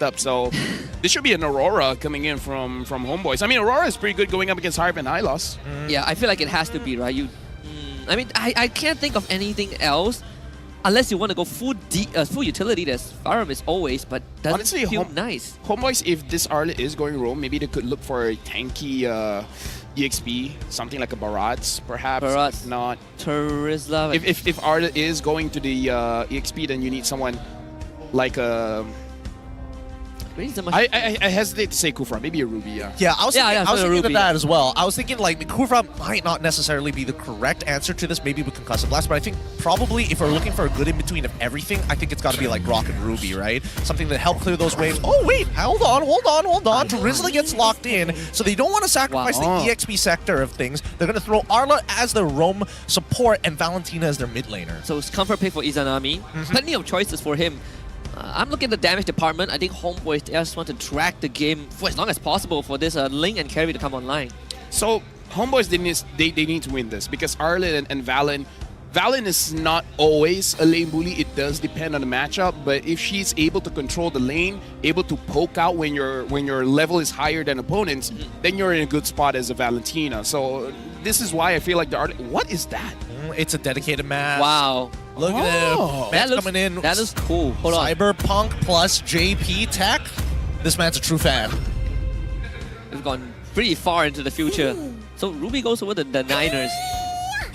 up. So this should be an Aurora coming in from Homeboys. I mean, Aurora is pretty good going up against Harp and Hylos. Yeah, I feel like it has to be, right? I mean, I can't think of anything else unless you want to go full utility. There's Farm is always, but doesn't Honestly, feel nice. Homeboys, if this Arla is going roam, maybe they could look for a tanky EXP, something like a Barats, perhaps. Barats, if not Turizla. If Arla is going to the EXP, then you need someone like a. I hesitate to say Kufra, maybe a Ruby, Yeah, I was thinking of that as well. I was thinking like Kufra might not necessarily be the correct answer to this, maybe with Concussive Blast, but I think probably if we're looking for a good in-between of everything, I think it's got to be like Rock and Ruby, right? Something that help clear those waves. Oh wait, hold on. Turizla gets locked in, so they don't want to sacrifice the EXP sector of things. They're going to throw Arla as their roam support and Valentina as their mid laner. So it's comfort pick for Izanami. Plenty of choices for him. I'm looking at the damage department. I think Homeboys just want to drag the game for as long as possible for this Ling and Carry to come online. So Homeboys, they need to win this because Arlen and Valen is not always a lane bully. It does depend on the matchup, but if she's able to control the lane, able to poke out when your level is higher than opponents, then you're in a good spot as a Valentina. So this is why I feel like the Arlen... What is that? It's a dedicated mask. Wow. Look at him. Man's coming in. That is cool. Hold on. Cyberpunk plus JP tech. This man's a true fan. We've gone pretty far into the future. So Ruby goes over the Niners.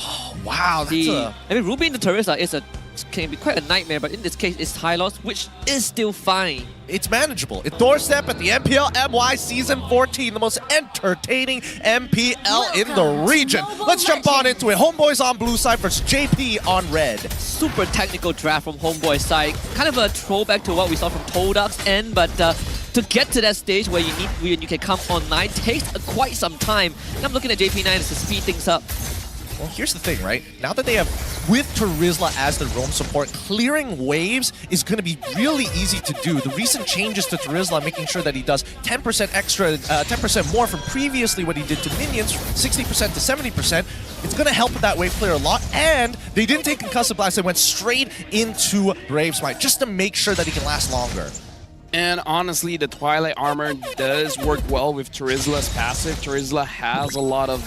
Oh, wow. I mean, Ruby in the Turizla can be quite a nightmare, but in this case, it's high loss, which is still fine. It's manageable. It's doorstep at the MPL MY Season 14, the most entertaining MPL in the region. Let's jump on into it. Homeboys on blue side versus JP on red. Super technical draft from Homeboys side. Kind of a throwback to what we saw from Todak's end, but to get to that stage where you can come online takes quite some time. And I'm looking at JP9 to speed things up. Well, here's the thing, right? Now that they have, with Turizla as the roam support, clearing waves is going to be really easy to do. The recent changes to Turizla, making sure that he does 10% extra, 10% more from previously what he did to minions, 60% to 70%. It's going to help with that wave clear a lot. And they didn't take Concussive Blast. They went straight into Brave Smite just to make sure that he can last longer. And honestly, the Twilight Armor does work well with Turizla's passive. Turizla has a lot of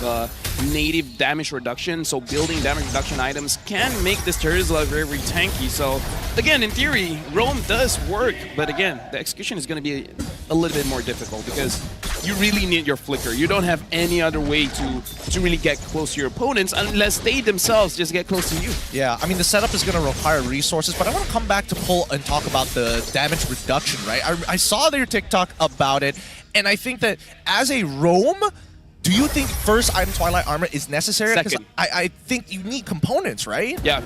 native damage reduction, so building damage reduction items can make this Turizla very, very tanky. So again, in theory, roam does work, but again, the execution is going to be a little bit more difficult because you really need your flicker. You don't have any other way to really get close to your opponents unless they themselves just get close to you. Yeah, I mean, the setup is going to require resources, but I want to come back to Pull and talk about the damage reduction, right? I saw their TikTok about it, and I think that as a roam, do you think first item Twilight Armor is necessary? Because I think you need components, right? Yeah,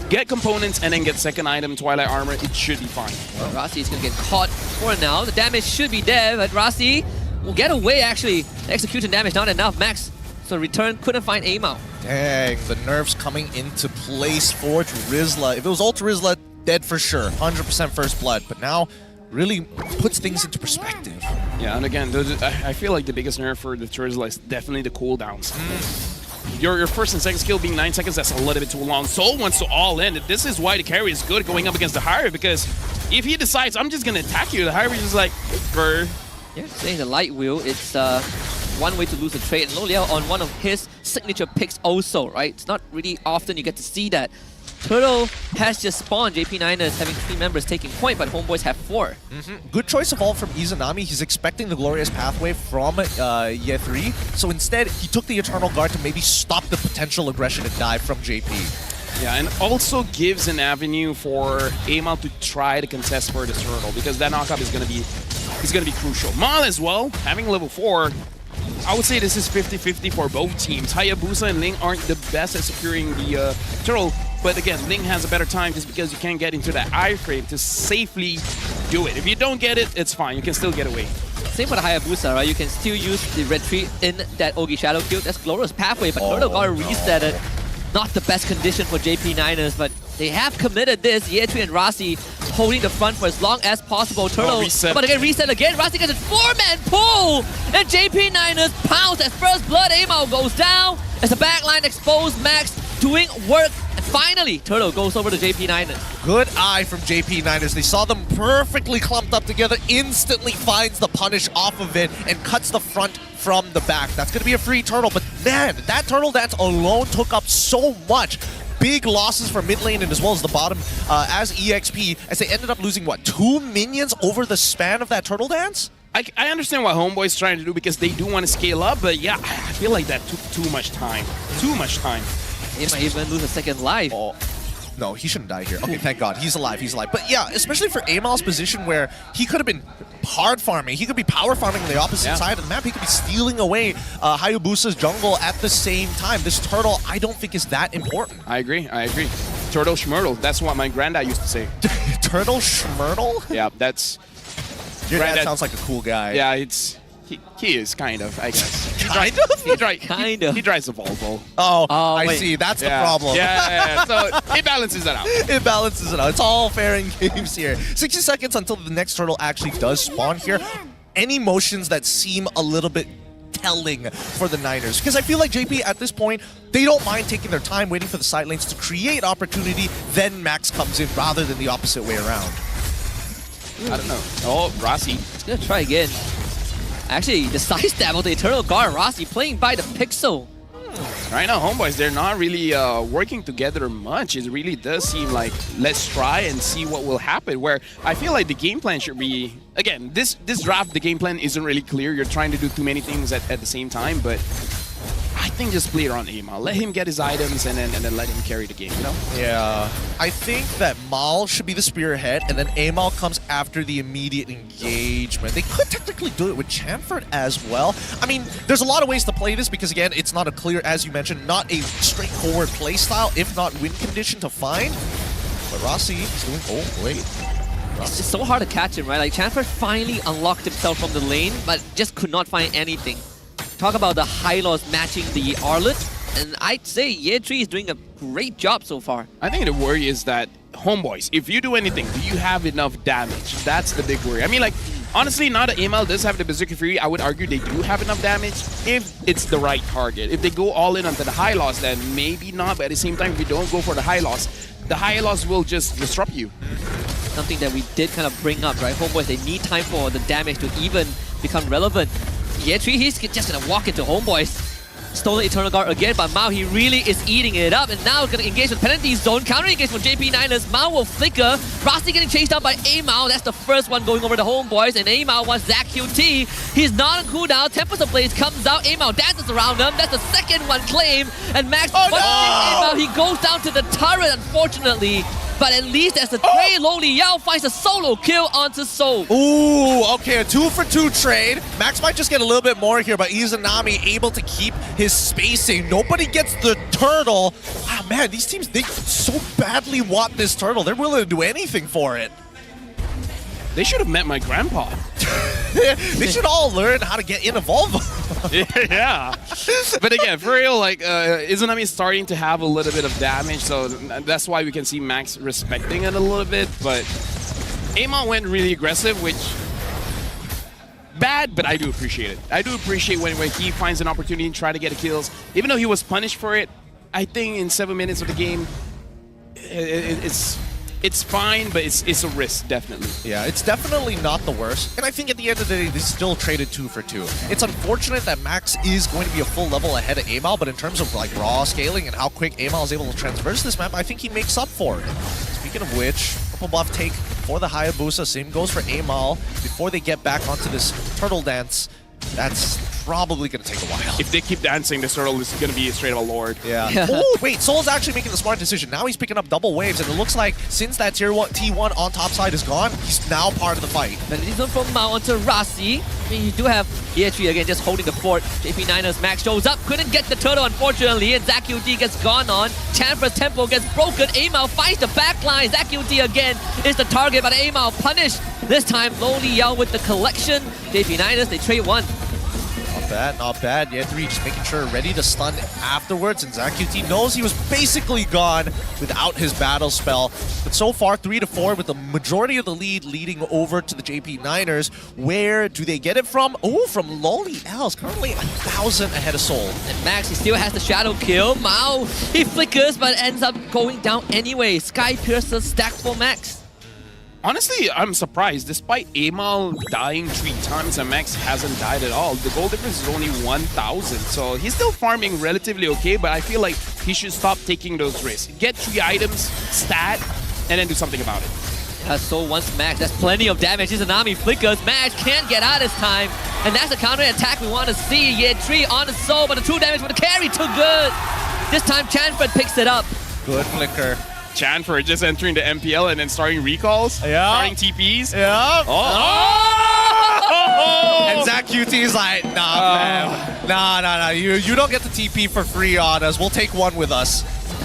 get components and then get second item Twilight Armor. It should be fine. Well, Rossi is going to get caught for now. The damage should be there, but Rossi will get away, actually. The execution damage not enough. Max, so return, couldn't find aim out. Dang, the nerfs coming into place for Turizla. If it was all Turizla, dead for sure. 100% first blood, but now really puts things into perspective. Yeah, and again, I feel like the biggest nerf for the Turizla is definitely the cooldowns. Your first and second skill being 9 seconds, that's a little bit too long. Soul wants to all in. This is why the carry is good going up against the Hyrule, because if he decides, I'm just going to attack you, the Hyrule is just like, grr. Yeah, saying the light wheel, it's one way to lose a trade. And Loliao on one of his signature picks also, right? It's not really often you get to see that. Turtle has just spawned. JP9ers having 3 members taking point, but Homeboys have 4. Good choice of all from Izanami. He's expecting the Glorious Pathway from Year 3. So instead, he took the Eternal Guard to maybe stop the potential aggression and dive from JP. Yeah, and also gives an avenue for Amal to try to contest for the Turtle, because that knockup is going to be crucial. Mal as well, having level 4. I would say this is 50-50 for both teams. Hayabusa and Ling aren't the best at securing the Turtle. But again, Ling has a better time just because you can't get into that iframe to safely do it. If you don't get it, it's fine. You can still get away. Same for the Hayabusa, right? You can still use the retreat in that Ogi Shadow Kill. That's Glorious Pathway, but Turtle got to reset it. Not the best condition for JP9ers, but they have committed this. Yeatri and Rossi holding the front for as long as possible. Turtle about to get reset again. Rossi gets a 4-man pull, and JP9ers pounce as first blood. Amal goes down as the backline exposed. Max doing work And finally, Turtle goes over to JP9ers. Good eye from JP9ers. They saw them perfectly clumped up together, instantly finds the punish off of it, and cuts the front from the back. That's going to be a free turtle, but man, that turtle dance alone took up so much. Big losses from mid lane and as well as the bottom as EXP, as they ended up losing, what, 2 minions over the span of that turtle dance? I understand what HOMEBOIS is trying to do because they do want to scale up, but yeah, I feel like that took too much time. Too much time. He might even lose a second life. Oh. No, he shouldn't die here. Okay, thank God. He's alive. He's alive. But yeah, especially for Amal's position where he could have been hard farming. He could be power farming on the opposite side of the map. He could be stealing away Hayabusa's jungle at the same time. This turtle, I don't think is that important. I agree. I agree. Turtle schmurtle. That's what my granddad used to say. Turtle schmurtle? Yeah, that's... Your dad sounds like a cool guy. Yeah, it's... He is, kind of, I guess. Kind of? He drives a Volvo. Oh, I wait. see. That's the problem. Yeah. So it balances it out. It balances it out. It's all fair in games here. 60 seconds until the next turtle actually does spawn here. Any motions that seem a little bit telling for the Niners? Because I feel like JP at this point, they don't mind taking their time waiting for the side lanes to create opportunity, then Max comes in rather than the opposite way around. I don't know. Oh, Rossi. He's gonna try again. Actually, the side stab of the Eternal Guard, Rossi playing by the pixel. Right now, HOMEBOIS, they're not really working together much. It really does seem like, let's try and see what will happen. Where I feel like the game plan should be, again, this draft, the game plan isn't really clear. You're trying to do too many things at the same time, but I think just play around Amal. Let him get his items and then let him carry the game, you know? Yeah. I think that Mal should be the spearhead, and then Amal comes after the immediate engagement. They could technically do it with Chamford as well. I mean, there's a lot of ways to play this because, again, it's not a clear, as you mentioned, not a straightforward play style, if not win condition to find. But Rossi is doing... Oh, wait. It's just so hard to catch him, right? Like, Chamford finally unlocked himself from the lane, but just could not find anything. Talk about the high loss matching the Arlet, and I'd say Ye3 is doing a great job so far. I think the worry is that, HOMEBOIS, if you do anything, do you have enough damage? That's the big worry. I mean, like, honestly, now that Amal does have the Berserker Fury, I would argue they do have enough damage if it's the right target. If they go all in onto the high loss, then maybe not, but at the same time, if you don't go for the high loss will just disrupt you. Something that we did kind of bring up, right? HOMEBOIS, they need time for the damage to even become relevant. Ye3, he's just gonna walk into HOMEBOIS. Stolen Eternal Guard again, but Mao, he really is eating it up, and now gonna engage with Penalty Zone. Counter engage from JP9ers. Mao will flicker. Rossi getting chased down by Amao. That's the first one going over to HOMEBOIS, and Amao wants Zach QT. He's not on cooldown. Tempest of Blaze comes out. Amao dances around him. That's the second one claimed, and Max Amao, he goes down to the turret, unfortunately. But at least as the trade, Lowly Yao finds a solo kill onto Soul. Ooh, okay, a 2-for-2 trade. Max might just get a little bit more here, but Izanami able to keep his spacing. Nobody gets the turtle. Ah, man, these teams, they so badly want this turtle. They're willing to do anything for it. They should have met my grandpa. They should all learn how to get in a Volvo. Yeah. But again, for real, like, Izanami is starting to have a little bit of damage, so that's why we can see Max respecting it a little bit. But Amon went really aggressive, which... bad, but I do appreciate it. I do appreciate when he finds an opportunity to try to get kills. Even though he was punished for it, I think in 7 minutes of the game, it's fine, but it's a risk, definitely. Yeah, it's definitely not the worst. And I think at the end of the day, they still traded 2-for-2. It's unfortunate that Max is going to be a full level ahead of Amal, but in terms of like raw scaling and how quick Amal is able to traverse this map, I think he makes up for it. Speaking of which, purple buff take for the Hayabusa. Same goes for Amal. Before they get back onto this turtle dance, that's probably going to take a while. If they keep dancing, this turtle is going to be straight up a lord. Yeah. Oh, wait, Soul's actually making the smart decision. Now he's picking up double waves, and it looks like since that tier 1 T1 on top side is gone, he's now part of the fight. Penalty Zone from Mao onto Rossi. I mean, you do have Ye3 again just holding the fort. JP9ers Max shows up, couldn't get the turtle unfortunately, and Zach QT gets gone on. Chanford's tempo gets broken. Amal finds the backline. Zach QT again is the target, but Amal punished. This time, Lowly Yao with the collection. JP9ers, they trade one. bad, not bad. Yet 3 just making sure ready to stun afterwards, and ZachQT knows he was basically gone without his battle spell. But so far, 3-4 with the majority of the lead leading over to the JP Niners. Where do they get it from? Oh, from Lolly Els, currently 1,000 ahead of Soul. And Max, he still has the shadow kill. Mao, he flickers but ends up going down anyway. Sky Piercer stack for Max. Honestly, I'm surprised. Despite Amal dying 3 times and Max hasn't died at all, the goal difference is only 1,000. So he's still farming relatively okay, but I feel like he should stop taking those risks. Get 3 items, stat, and then do something about it. So once Max, that's plenty of damage. Izanami flickers. Max can't get out this time. And that's the counter attack we want to see. Yeah, 3 on the soul, but the 2 damage for the carry, too good. This time Chanford picks it up. Good flicker. Chanford just entering the MPL and then starting recalls, starting TPs. Yeah. Oh! And ZachQT is like, nah, man. Nah. You don't get the TP for free on us. We'll take one with us.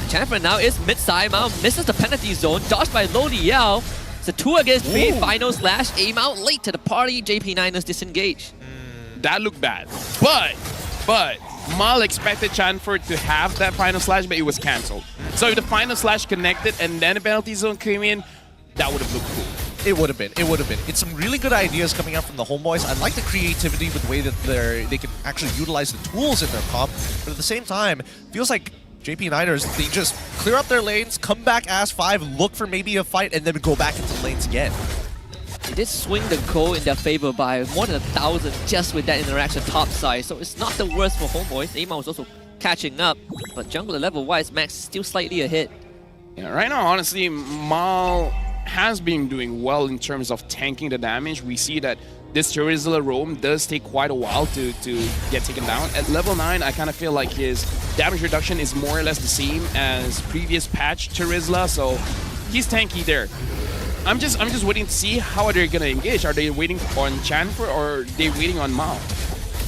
Chanford now is mid-side. Mao misses the penalty zone, dodged by Lodi Yao. It's a 2 against 3 final slash. Aim out late to the party. JP Niners disengage. That looked bad. But Mal expected Chanford to have that final slash, but it was cancelled. So if the final slash connected and then the penalty zone came in, that would have looked cool. It would have been. It's some really good ideas coming out from the Homeboys. I like the creativity with the way that they can actually utilize the tools in their comp. But at the same time, feels like JP Niners, they just clear up their lanes, come back as 5, look for maybe a fight, and then go back into the lanes again. They did swing the goal in their favor by more than 1,000 just with that interaction topside. So it's not the worst for Homeboys. Aima was also catching up, but jungler level-wise, Max still slightly ahead. Yeah, right now, honestly, Mal has been doing well in terms of tanking the damage. We see that this Terizla roam does take quite a while to get taken down. At level 9, I kind of feel like his damage reduction is more or less the same as previous patch Terizla, so he's tanky there. I'm just waiting to see how are they gonna engage. Are they waiting on Chanford or are they waiting on Mao?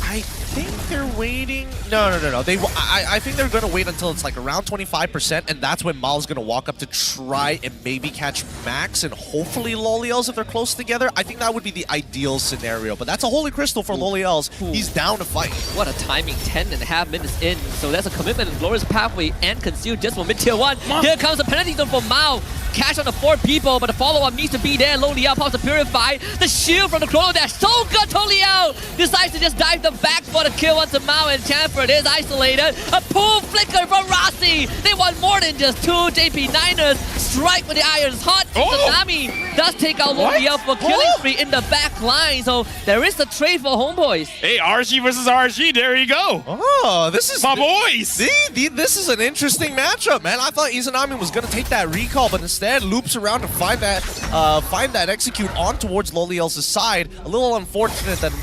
I think they're waiting. No. I think they're gonna wait until it's like around 25%, and that's when Mal's gonna walk up to try and maybe catch Max and hopefully Loliels if they're close together. I think that would be the ideal scenario. But that's a holy crystal for Loliels. He's down to fight. What a timing! 10.5 minutes in, so that's a commitment in Glorious Pathway and concealed just for mid tier 1. Here comes the penalty zone for Mao. Catch on the 4 people, but the follow-up needs to be there. Loliao pops to Purify. The shield from the Chrono Dash, so good. Loliao decides to just dive the back for the kill onto Mao, and Chanford is isolated. A pull flicker from Rossi. They want more than just 2. JP Niners strike with the irons hot. Tsunami does take out Loliao for killing spree in the back line. So there is the trade for Homeboys. Hey, RG versus RG, there you go. Oh, this is my boys. See, this is an interesting matchup, man. I thought Izanami was gonna take that recall, but instead loops around to find that execute on towards Loliels' side. A little unfortunate that,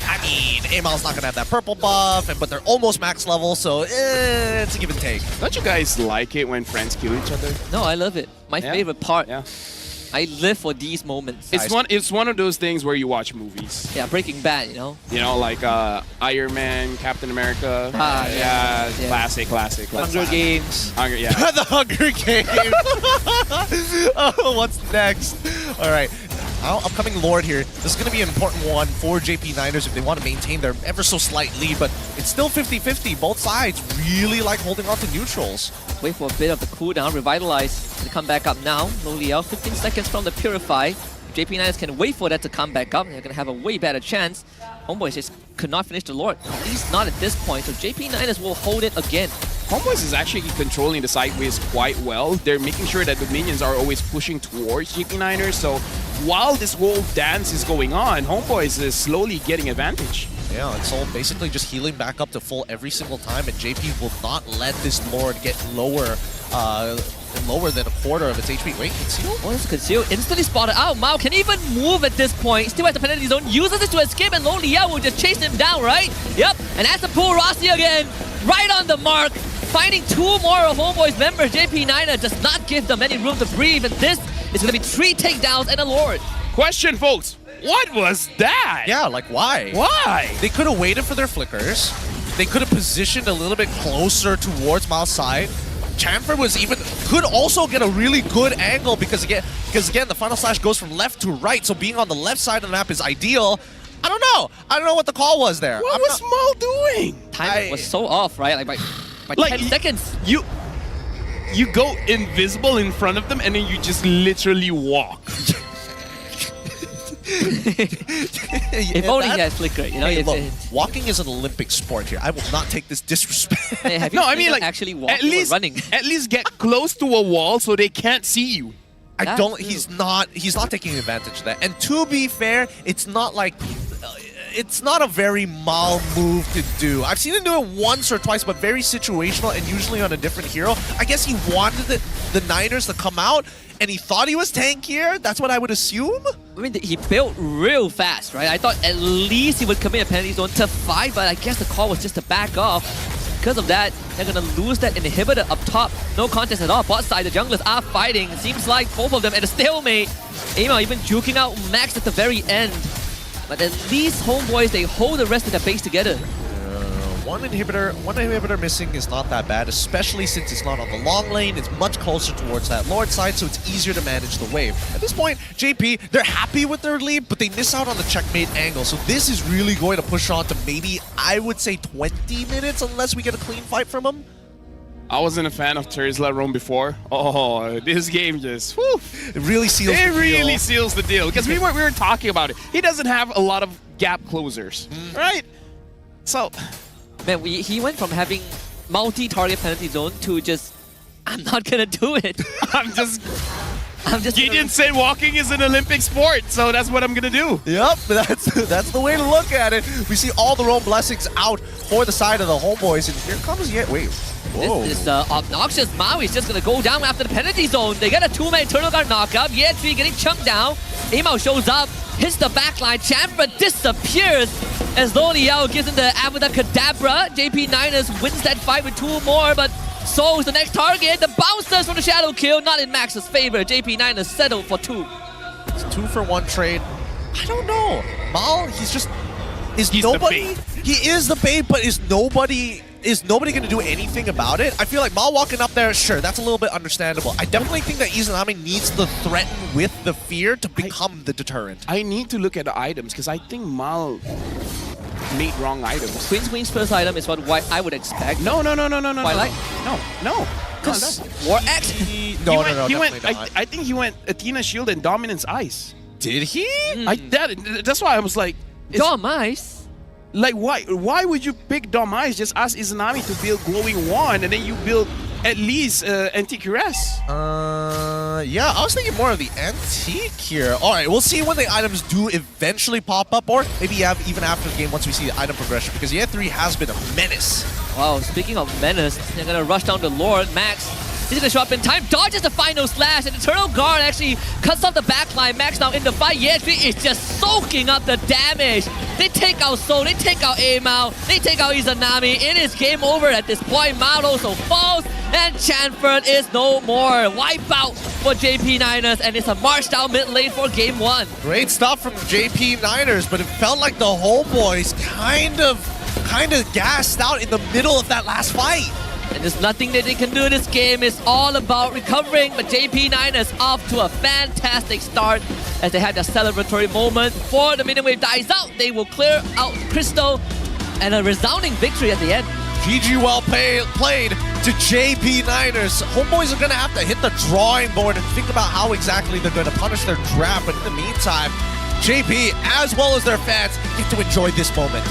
I mean, Amal's not gonna have that purple buff, but they're almost max level, so it's a give and take. Don't you guys like it when friends kill each other? No, I love it. My favorite part. Yeah. I live for these moments. It's one of those things where you watch movies. Yeah, Breaking Bad, you know? You know, like Iron Man, Captain America. Yeah. Classic. Hunger Games. The Hunger Games. Oh, what's next? All right. Upcoming Lord here. This is going to be an important one for JP Niners if they want to maintain their ever so slight lead, but it's still 50-50. Both sides really like holding on to neutrals. Wait for a bit of the cooldown, revitalize to come back up now. Loliao, 15 seconds from the Purify. JP Niners can wait for that to come back up. They're going to have a way better chance. Homeboys just could not finish the Lord, at least not at this point, so JP Niners will hold it again. Homeboys is actually controlling the sideways quite well. They're making sure that the minions are always pushing towards JP Niners, so while this whole dance is going on, Homeboys is slowly getting advantage. Yeah, and Soul basically just healing back up to full every single time, and JP will not let this Lord get lower than a quarter of its HP. Wait, Conceal? Oh, it's Conceal. Instantly spotted out. Mao can even move at this point. Still has the penalty zone. Uses it to escape, and Loliao will just chase him down, right? Yep, and that's the pull. Rossi again. Right on the mark. Finding 2 more of Homeboys members. JP Niner does not give them any room to breathe, and this is going to be 3 takedowns and a Lord. Question, folks. What was that? Yeah, like why? Why? They could have waited for their flickers. They could have positioned a little bit closer towards Mao's side. Chanford could also get a really good angle because again the final slash goes from left to right, so being on the left side of the map is ideal. I don't know. I don't know what the call was there. What was Mal doing? Timing was so off, right? Like by Like, 10 seconds. You go invisible in front of them and then you just literally walk. If only he had flicker, you know. Hey, look, walking is an Olympic sport here. I will not take this disrespect. Hey, have you No, I seen mean them like actually walking at least or running. at least get close to a wall so they can't see you. I That's don't. true. He's not taking advantage of that. And to be fair, it's not like. It's not a very Mal move to do. I've seen him do it once or twice, but very situational and usually on a different hero. I guess he wanted the Niners to come out, and he thought he was tankier. That's what I would assume. I mean, he built real fast, right? I thought at least he would commit a penalty zone to 5, but I guess the call was just to back off. Because of that, they're going to lose that inhibitor up top. No contest at all. Bot side, the junglers are fighting. It seems like both of them at a stalemate. Amo even juking out Max at the very end. But at least Homeboys, they hold the rest of the base together. One inhibitor missing is not that bad, especially since it's not on the long lane. It's much closer towards that Lord side, so it's easier to manage the wave. At this point, JP, they're happy with their lead, but they miss out on the checkmate angle. So this is really going to push on to maybe, I would say, 20 minutes unless we get a clean fight from them. I wasn't a fan of Terizla Roam before. Oh, this game just, whew. It really seals the deal. It really seals the deal. Because we were talking about it. He doesn't have a lot of gap closers, right? So, Man, he went from having multi-target penalty zone to just, I'm not gonna do it. I'm just Gideon gonna... said walking is an Olympic sport, so that's what I'm gonna do. Yep, that's the way to look at it. We see all the Roam blessings out for the side of the Homeboys, and here comes yet. Wait. Whoa. This is obnoxious. Maui's just gonna go down after the penalty zone. They get a 2-man Turtle Guard knockup. Ye3 getting chunked down. Amo shows up, hits the backline. Champa disappears as Loliao gives him the Abracadabra. JP Niners wins that fight with 2 more, but so is the next target. The bouncers from the shadow kill, not in Max's favor. JP Niners settle for 2. It's 2-for-1 trade. I don't know. Mal, he's nobody. He is the bait, but is nobody going to do anything about it? I feel like Mal walking up there, sure, that's a little bit understandable. I definitely think that Izanami needs to threaten with the fear to become the deterrent. I need to look at the items because I think Mal made wrong items. Queen's first item is what I would expect. No. Twilight? No. Because War X. No, He went. definitely not. I think he went Athena Shield and Dominance Ice. Did he? That's why I was like, Dom Ice? like why would you pick Dom Ice? Just ask Izanami to build Glowing Wand and then you build at least Antiqueress. Yeah, I was thinking more of the antique here. All right, we'll see when the items do eventually pop up, or maybe even after the game once we see the item progression, because Ye3 has been a menace. Wow, speaking of menace, they're gonna rush down to Lord. Max, he's gonna show up in time, dodges the final slash, and the Eternal Guard actually cuts off the backline. Max now in the fight. Ye3 is just soaking up the damage. They take out Soul, they take out Amao, they take out Izanami. It is game over at this point. Mao also falls, and Chanford is no more. Wipe out for JP Niners, and it's a march down mid lane for game 1. Great stuff from JP Niners, but it felt like the Homeboys kind of gassed out in the middle of that last fight. And there's nothing that they can do in this game. It's all about recovering, but JP Niners off to a fantastic start as they had their celebratory moment. Before the minute wave dies out, they will clear out Crystal, and a resounding victory at the end. GG well played to JP Niners. Homeboys are going to have to hit the drawing board and think about how exactly they're going to punish their draft, but in the meantime, JP, as well as their fans, get to enjoy this moment.